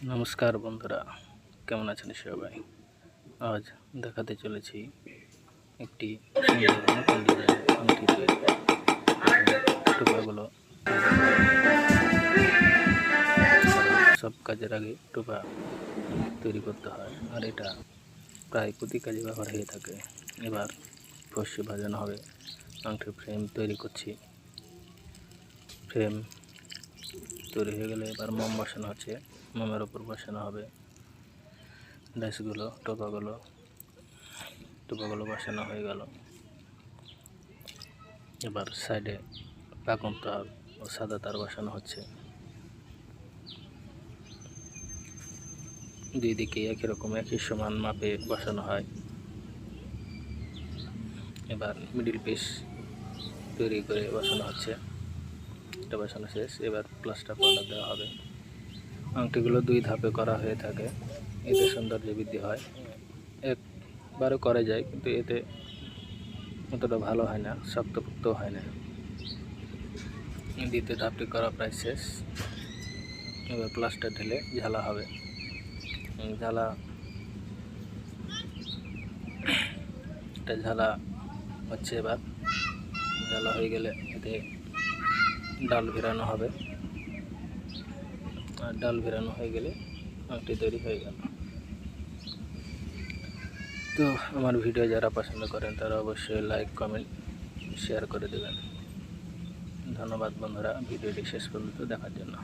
নমস্কার বন্ধুরা, কেমন আছেন সবাই? আজ দেখাতে চলেছি একটি সুন্দর নতুন ডিজাইনের আংটি তৈরি। টোপাগুলো সব কাজের আগে টোপা তৈরি করতে হয়, আর এটা প্রায় প্রতি কাজে ব্যবহার হয়ে থাকে। এবার ফসে ভাজানো হবে। আংটির ফ্রেম তৈরি করছি। ফ্রেম তৈরি হয়ে গেলে এবার মোম বসানো হচ্ছে। মোমের ওপর বসানো হবে ডাইসগুলো, টোপাগুলো বসানো হয়ে গেল। এবার সাইডে পাকন তার ও সাদা তার বসানো হচ্ছে। দুই দিকে একই রকম একই সমান মাপে বসানো হয়। এবার মিডিল পিস তৈরি করে বসানো হচ্ছে। এটা বসানো শেষ। এবার প্লাস্টার পাউডার দেওয়া হবে। আংটিগুলো দুই ধাপে করা হয়ে থাকে। এতে সৌন্দর্য বৃদ্ধি হয়। একবারও করা যায়, কিন্তু এতে অতটা ভালো হয় না, শক্তপোক্ত হয় না। দ্বিতীয় ধাপটি করা প্রায় শেষ। এবার প্লাস্টার ঢেলে ঝালা হবে। ঝালা হচ্ছে। এবার ঝালা হয়ে গেলে এতে ডাল ভিড়ানো হবে, আর ডাল ভিড়ানো হয়ে গেলে আংটি তৈরি হয়ে গেল। তো আমার ভিডিও যারা পছন্দ করেন তারা অবশ্যই লাইক, কমেন্ট, শেয়ার করে দেবেন। ধন্যবাদ বন্ধুরা ভিডিওটি শেষ পর্যন্ত দেখার জন্য।